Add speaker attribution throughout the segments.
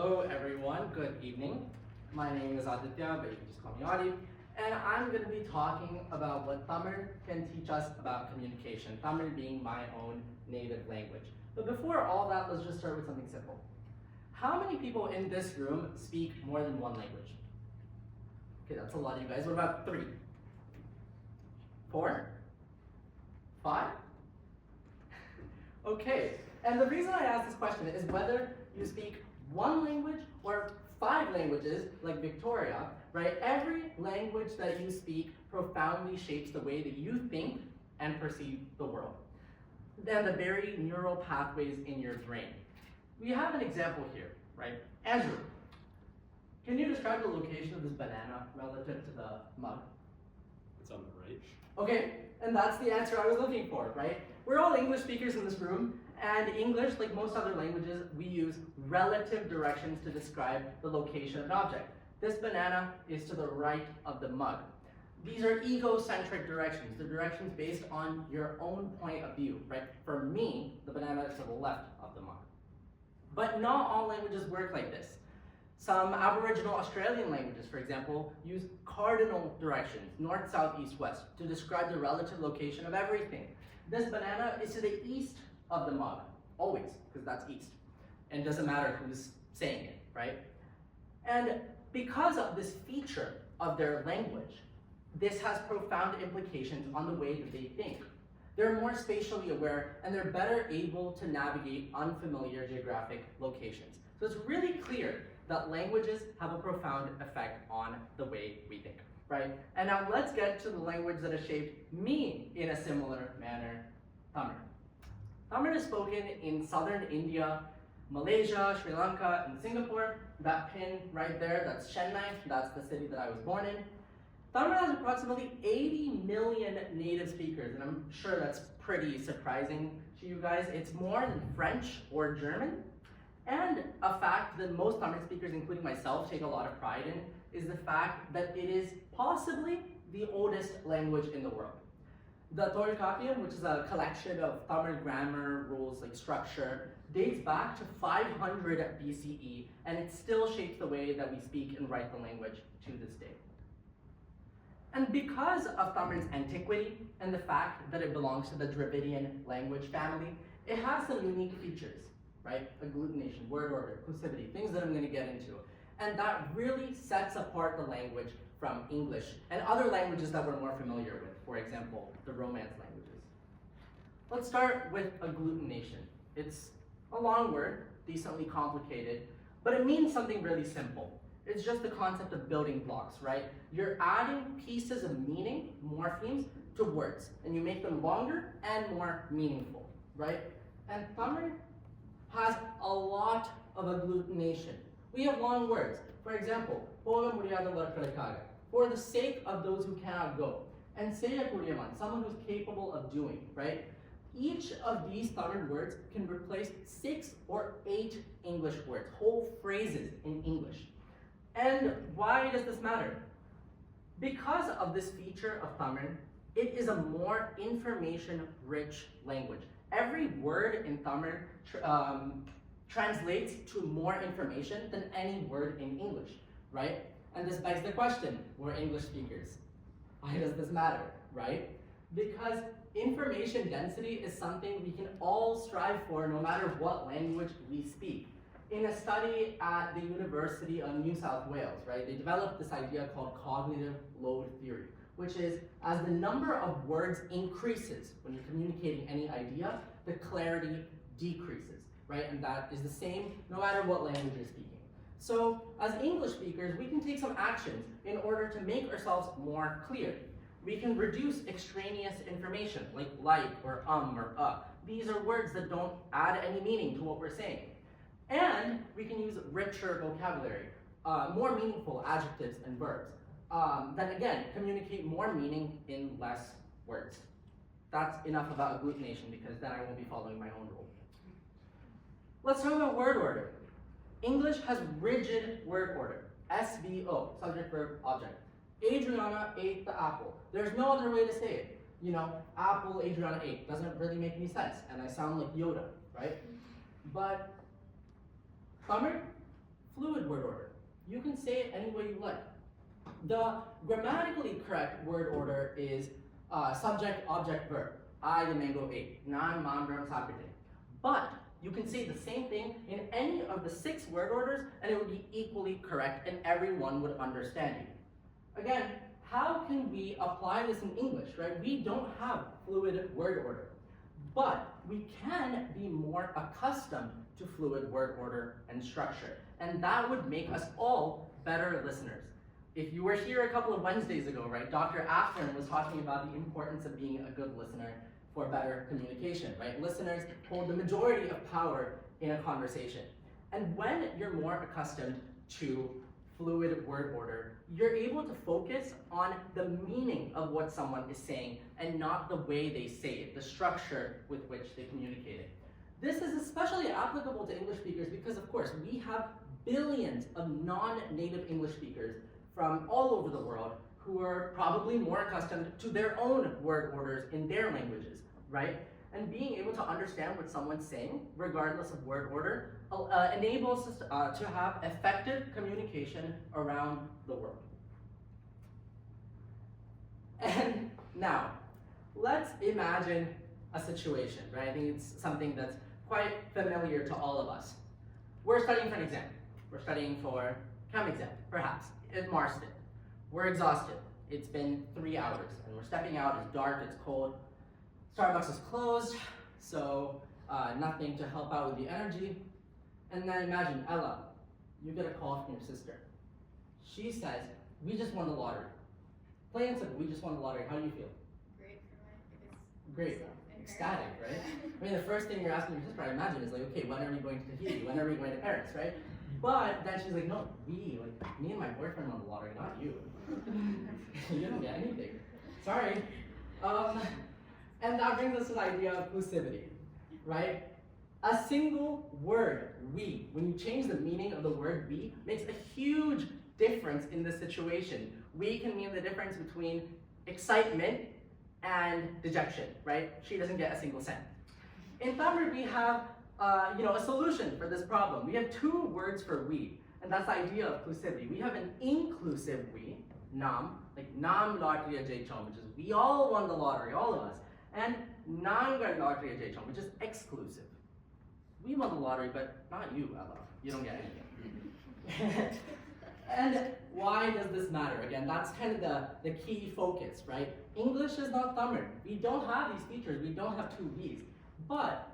Speaker 1: Hello everyone, good evening. My name is Aditya, but you can just call me Adi. And I'm going to be talking about what Tamil can teach us about communication, Tamil being my own native language. But before all that, let's just start with something simple. How many people in this room speak more than one language? Okay, that's a lot of you guys. What about 3? 4? 5? Okay, and the reason I ask this question is whether you speak one language or 5 languages, like Victoria, right? Every language that you speak profoundly shapes the way that you think and perceive the world. Then the very neural pathways in your brain. We have an example here, right? Andrew, can you describe the location of this banana relative to the mug?
Speaker 2: It's on the right.
Speaker 1: Okay, and that's the answer I was looking for, right? We're all English speakers in this room, and English, like most other languages, we use relative directions to describe the location of an object. This banana is to the right of the mug. These are egocentric directions, the directions based on your own point of view, right? For me, the banana is to the left of the mug. But not all languages work like this. Some Aboriginal Australian languages, for example, use cardinal directions, north, south, east, west, to describe the relative location of everything. This banana is to the east of the mug, always, because that's east. And it doesn't matter who's saying it, right? And because of this feature of their language, this has profound implications on the way that they think. They're more spatially aware, and they're better able to navigate unfamiliar geographic locations. So it's really clear that languages have a profound effect on the way we think, right? And now let's get to the language that has shaped me in a similar manner, Tamil. Tamil is spoken in southern India, Malaysia, Sri Lanka, and Singapore. That pin right there, that's Chennai, that's the city that I was born in. Tamil has approximately 80 million native speakers, and I'm sure that's pretty surprising to you guys. It's more than French or German. And a fact that most Tamil speakers, including myself, take a lot of pride in is the fact that it is possibly the oldest language in the world. The Tolkappiyam, which is a collection of Tamil grammar rules like structure, dates back to 500 BCE, and it still shapes the way that we speak and write the language to this day. And because of Tamil's antiquity and the fact that it belongs to the Dravidian language family, it has some unique features, right? Agglutination, word order, inclusivity, things that I'm going to get into. And that really sets apart the language from English and other languages that we're more familiar with, for example, the Romance languages. Let's start with agglutination. It's a long word, decently complicated, but it means something really simple. It's just the concept of building blocks, right? You're adding pieces of meaning, morphemes, to words, and you make them longer and more meaningful, right? And Tamil has a lot of agglutination. We have long words. For example, போக முடியாதவர்களுக்காக, for the sake of those who cannot go, and செய்யக்கூடியவன், someone who's capable of doing, right? Each of these Tamil words can replace 6 or 8 English words, whole phrases in English. And why does this matter? Because of this feature of Tamil, it is a more information-rich language. Every word in Tamil translates to more information than any word in English, right? And this begs the question, we're English speakers. Why does this matter, right? Because information density is something we can all strive for no matter what language we speak. In a study at the University of New South Wales, right, they developed this idea called cognitive load theory, which is as the number of words increases when you're communicating any idea, the clarity decreases, right? And that is the same no matter what language you're speaking. So as English speakers, we can take some actions in order to make ourselves more clear. We can reduce extraneous information like or or. These are words that don't add any meaning to what we're saying. And we can use richer vocabulary, more meaningful adjectives and verbs. That again, communicate more meaning in less words. That's enough about agglutination because then I won't be following my own rule. Let's talk about word order. English has rigid word order, SVO, subject, verb, object. Adriana ate the apple. There's no other way to say it. You know, apple, Adriana ate. Doesn't really make any sense, and I sound like Yoda, right? But Tamil fluid word order. You can say it any way you like. The grammatically correct word order is subject, object, verb. I, the mango, ate. Nan, mandram, sapite. But you can say the same thing in any of the 6 word orders and it would be equally correct and everyone would understand you. Again, how can we apply this in English, right? We don't have fluid word order, but we can be more accustomed to fluid word order and structure, and that would make us all better listeners. If you were here a couple of Wednesdays ago, right, Dr. Afton was talking about the importance of being a good listener for better communication, right? Listeners hold the majority of power in a conversation. And when you're more accustomed to fluid word order, you're able to focus on the meaning of what someone is saying and not the way they say it, the structure with which they communicate it. This is especially applicable to English speakers because, of course, we have billions of non-native English speakers from all over the world who are probably more accustomed to their own word orders in their languages, right? And being able to understand what someone's saying, regardless of word order, enables us to have effective communication around the world. And now, let's imagine a situation, right? I think it's something that's quite familiar to all of us. We're studying for an exam. We're studying for chem exam, perhaps, in Marston. We're exhausted. It's been 3 hours, and we're stepping out. It's dark, it's cold. Starbucks is closed, so nothing to help out with the energy. And then imagine, Ella, you get a call from your sister. She says, we just won the lottery. Plain and simple, we just won the lottery. How do you feel?
Speaker 3: Great for my biggest.
Speaker 1: Great. Ecstatic, right? I mean, the first thing you're asking your sister, I imagine, is like, okay, when are we going to Tahiti? When are we going to Paris, right? But then she's like, no, me and my boyfriend won the lottery, not you. You don't get anything. Sorry. And that brings us to the idea of inclusivity, right? A single word, we, when you change the meaning of the word we, makes a huge difference in this situation. We can mean the difference between excitement and dejection, right? She doesn't get a single cent. In Tamil, we have a solution for this problem. We have 2 words for we, and that's the idea of inclusivity. We have an inclusive we, nam, like nam lottery jaichom, which is we all won the lottery, all of us, and nangar lottery jaichom, which is exclusive. We won the lottery, but not you, Ella. You don't get anything. And why does this matter? Again, that's kind of the key focus, right? English is not Tamil. We don't have these features. We don't have 2 V's. But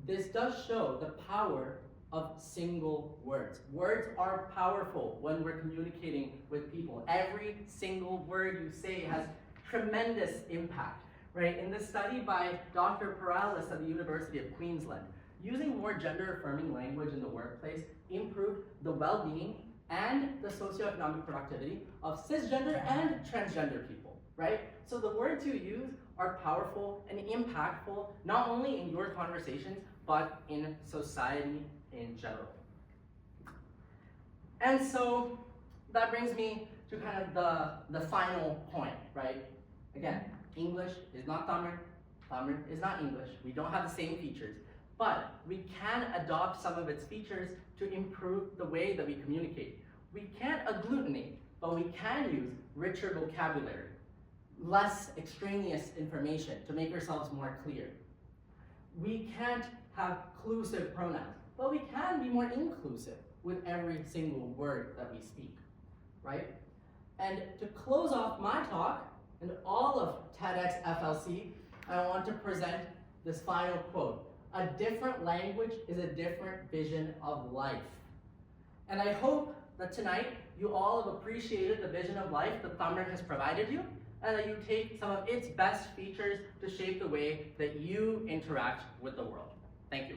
Speaker 1: this does show the power of single words. Words are powerful when we're communicating with people. Every single word you say has tremendous impact, right? In this study by Dr. Paralis at the University of Queensland, using more gender-affirming language in the workplace improved the well-being and the socioeconomic productivity of cisgender and transgender people, right? So the words you use are powerful and impactful, not only in your conversations, but in society in general. And so that brings me to kind of the final point, right? Again, English is not Tamil, Tamil is not English. We don't have the same features, but we can adopt some of its features to improve the way that we communicate. We can't agglutinate, but we can use richer vocabulary, less extraneous information to make ourselves more clear. We can't have clusive pronouns, but we can be more inclusive with every single word that we speak, right? And to close off my talk and all of TEDxFLC, I want to present this final quote. A different language is a different vision of life. And I hope that tonight you all have appreciated the vision of life that Tamil has provided you, and that you take some of its best features to shape the way that you interact with the world. Thank you.